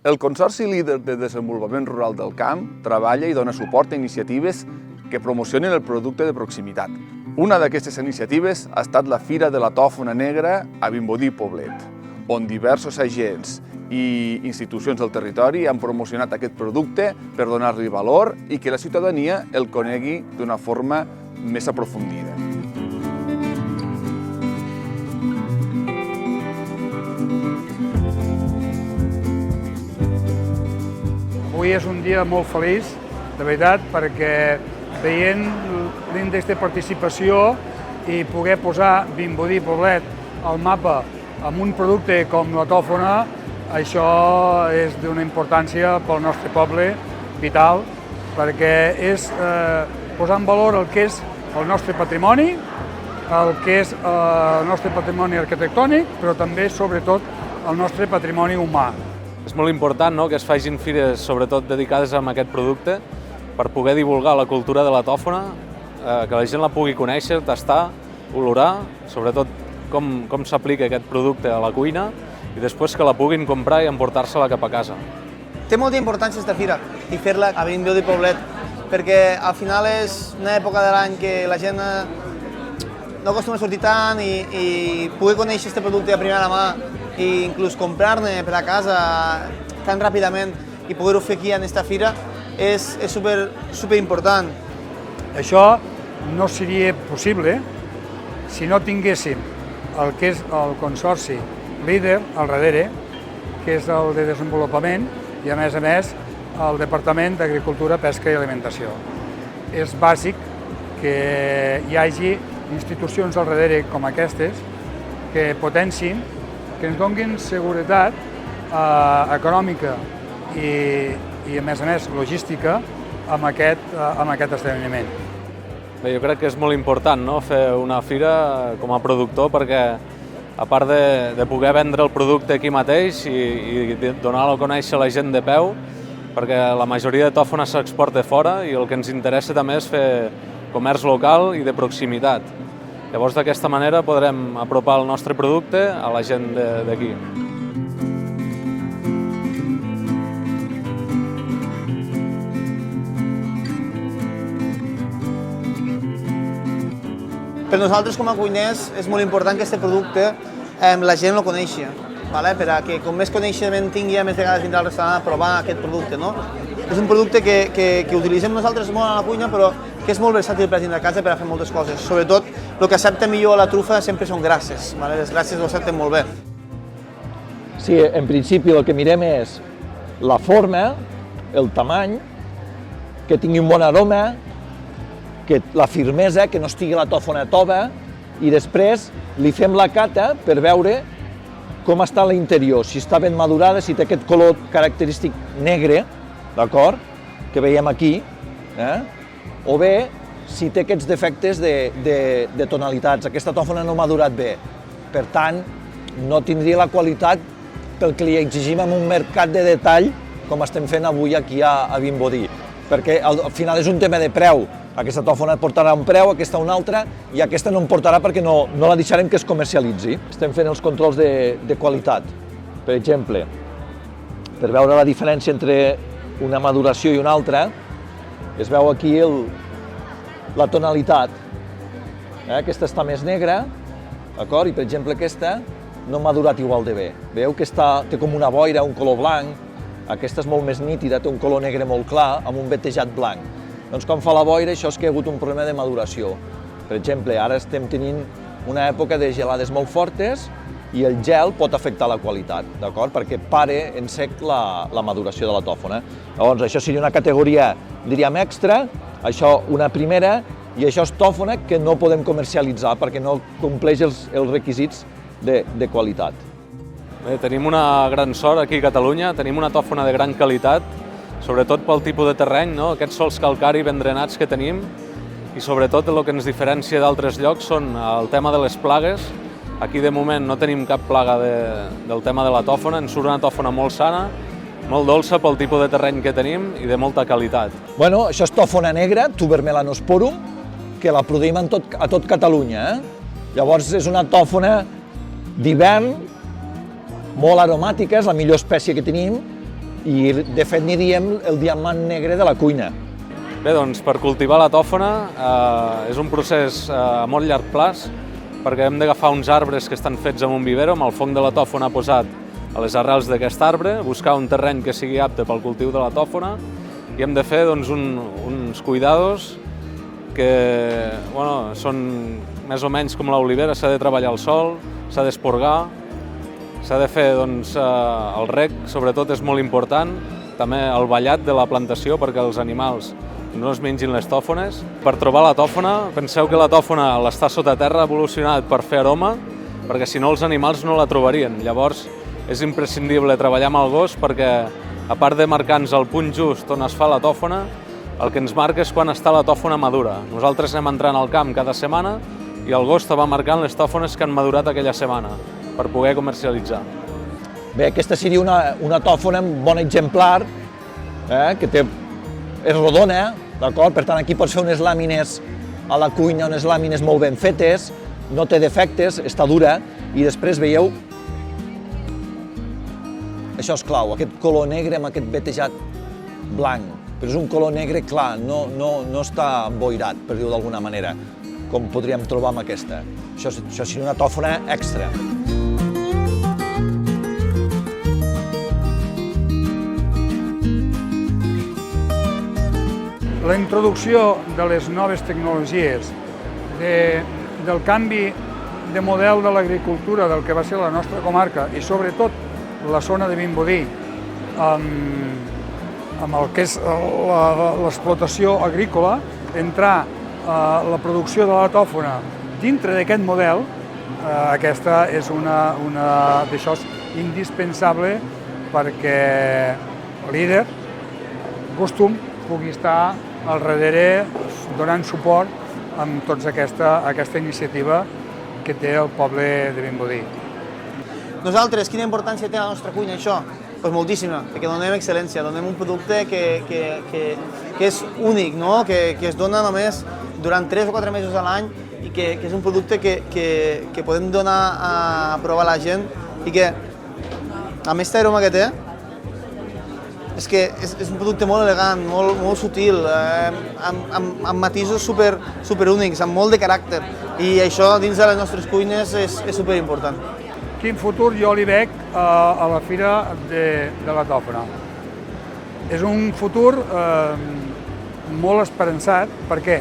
El Consorci Líder de Desenvolupament Rural del Camp treballa i dona suport a iniciatives que promocionen el producte de proximitat. Una d'aquestes iniciatives ha estat la Fira de la Tòfona Negra a Vimbodí Poblet, on diversos agents i institucions del territori han promocionat aquest producte per donar-li valor i que la ciutadania el conegui d'una forma més aprofundida. Avui és un dia molt feliç, de veritat, perquè veient l'índex de participació i poder posar Vimbodí Poblet al mapa amb un producte com la tòfona, això és d'una importància pel nostre poble vital, perquè és posar en valor el que és el nostre patrimoni, el que és el nostre patrimoni arquitectònic, però també, sobretot, el nostre patrimoni humà. És molt important que es facin fires, sobretot dedicades a aquest producte, per poder divulgar la cultura de la tòfona, que la gent la pugui conèixer, tastar, olorar, sobretot com s'aplica aquest producte a la cuina, i després que la puguin comprar i emportar-se-la cap a casa. Té molta importància aquesta fira i fer-la a Vimbodí Poblet, perquè al final és una època de l'any que la gent no acostuma a sortir tant i poder conèixer aquest producte de primera mà i inclús comprar-ne per a casa tan ràpidament i poder-ho fer aquí en aquesta fira és super important. Això no seria possible si no tinguéssim el que és el Consorci Líder al darrere, que és el de desenvolupament, i a més el Departament d'Agricultura, Pesca i Alimentació. És bàsic que hi hagi institucions al darrere com aquestes que potencin, que ens donin seguretat econòmica i a més logística amb aquest esdeveniment. Bé, jo crec que és molt important fer una fira com a productor perquè, a part de poder vendre el producte aquí mateix i donar-lo a conèixer a la gent de peu, perquè la majoria de tòfona s'exporta fora i el que ens interessa també és fer comerç local i de proximitat. Llavors, d'aquesta manera podrem apropar el nostre producte a la gent d'aquí. Per nosaltres, com a cuiners, és molt important que aquest producte la gent el coneixi, perquè com més coneixement tingui, més vegades vindrà al restaurant a provar aquest producte. És un producte que utilitzem nosaltres molt a la cuina, però que és molt versàtil per a gent de casa per a fer moltes coses. Sobretot, el que accepta millor la trufa sempre són grasses. Les grasses ho accepten molt bé. Sí, en principi el que mirem és la forma, el tamany, que tingui un bon aroma, que la firmesa, que no estigui la tòfona tova, i després li fem la cata per veure com està a l'interior, si està ben madurada, si té aquest color característic negre, d'acord, que veiem aquí, o bé si té aquests defectes de tonalitats. Aquesta tòfona no ha madurat bé, per tant, no tindria la qualitat pel que li exigim en un mercat de detall com estem fent avui aquí a Vimbodí, perquè al final és un tema de preu. Aquesta tòfona portarà un preu, aquesta un altre, i aquesta no en portarà perquè no la deixarem que es comercialitzi. Estem fent els controls de qualitat. Per exemple, per veure la diferència entre una maduració i una altra, es veu aquí la tonalitat. Aquesta està més negra, d'acord? I per exemple aquesta no ha madurat igual de bé. Veieu que té com una boira, un color blanc, aquesta és molt més nítida, té un color negre molt clar, amb un vetejat blanc. Doncs quan fa la boira, això és que hi ha hagut un problema de maduració. Per exemple, ara estem tenint una època de gelades molt fortes i el gel pot afectar la qualitat, d'acord? Perquè pare en sec la maduració de la tòfona. Llavors, això seria una categoria, diríem, extra, això una primera, i això és tòfona que no podem comercialitzar perquè no compleix els requisits de qualitat. Bé, tenim una gran sort aquí a Catalunya, tenim una tòfona de gran qualitat, sobretot pel tipus de terreny, aquests sòls calcari ben drenats que tenim, i sobretot el que ens diferencia d'altres llocs són el tema de les plagues. Aquí de moment no tenim cap plaga del tema de la tòfona, ens surt una tòfona molt sana, molt dolça pel tipus de terreny que tenim i de molta qualitat. Bueno, això és tòfona negra, Tuber melanosporum, que la produïm a tot Catalunya. Llavors és una tòfona d'hivern, molt aromàtica, és la millor espècie que tenim, i definiríem el diamant negre de la cuina. Bé, doncs per cultivar la tòfona és un procés a molt llarg plaç, perquè hem d'agafar uns arbres que estan fets en un vivero, amb el fong de la tòfona posat a les arrels d'aquest arbre, buscar un terreny que sigui apte pel cultiu de la tòfona, i hem de fer doncs, uns cuidados que són més o menys com l'olivera, s'ha de treballar al sol, s'ha d'esporgar, s'ha de fer el rec, sobretot és molt important, també el ballat de la plantació perquè els animals no es mengin les tòfones. Per trobar la tòfona, penseu que la tòfona està sota terra, ha evolucionat per fer aroma, perquè si no els animals no la trobarien. Llavors és imprescindible treballar amb el gos perquè, a part de marcar-nos el punt just on es fa la tòfona, el que ens marca és quan està la tòfona madura. Nosaltres anem entrant al camp cada setmana i el gos te va marcant les tòfones que han madurat aquella setmana per poder comercialitzar. Bé, aquesta seria una tòfona, un bon exemplar, que és rodona, d'acord? Per tant, aquí pots fer unes làmines a la cuina, unes làmines molt ben fetes, no té defectes, està dura, i després veieu, això és clau, aquest color negre amb aquest vetejat blanc, però és un color negre clar, no està emboirat, per dir-ho d'alguna manera, com podríem trobar amb aquesta. Això seria una tòfona extra. La introducció de les noves tecnologies, del canvi de model de l'agricultura del que va ser la nostra comarca i sobretot la zona de Vimbodí amb el que és l'explotació agrícola, entrar la producció de la tòfona dintre d'aquest model, aquesta és una d'això indispensable perquè Líder, Gustum, pugui estar al darrere donant suport amb tota aquesta iniciativa que té el poble de Vimbodí. Nosaltres, quina importància té a la nostra cuina això? Doncs moltíssima, perquè donem excel·lència, donem un producte que és únic, no? que es dona només durant 3 o 4 mesos a l'any i que és un producte que podem donar a provar a la gent i que, a més aroma que té, és que és un producte molt elegant, molt sutil, amb matisos super únics, amb molt de caràcter. I això dins de les nostres cuines és superimportant. Quin futur jo li veig a la Fira de la Tòfona? És un futur molt esperançat. Per què?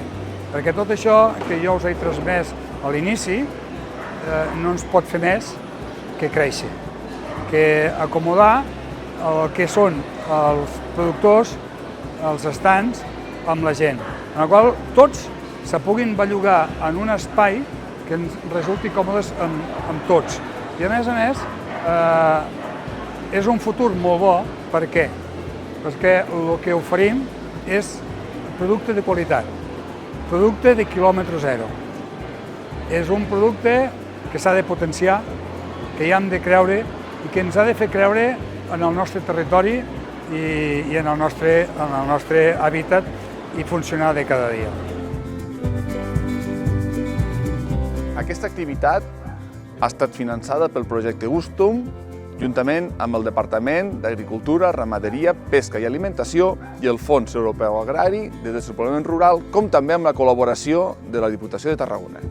Perquè tot això que jo us he transmès a l'inici no ens pot fer més que créixer, que acomodar el que són els productors, els estands, amb la gent, en el qual tots se puguin bellugar en un espai que ens resulti còmodes amb tots. I a més, és un futur molt bo. Per què? Perquè el que oferim és producte de qualitat, producte de quilòmetre zero. És un producte que s'ha de potenciar, que hi hem de creure i que ens ha de fer creure en el nostre territori i en el nostre hàbitat i funcionar de cada dia. Aquesta activitat ha estat finançada pel projecte Gustum, juntament amb el Departament d'Agricultura, Ramaderia, Pesca i Alimentació i el Fons Europeu Agrari de Desenvolupament Rural, com també amb la col·laboració de la Diputació de Tarragona.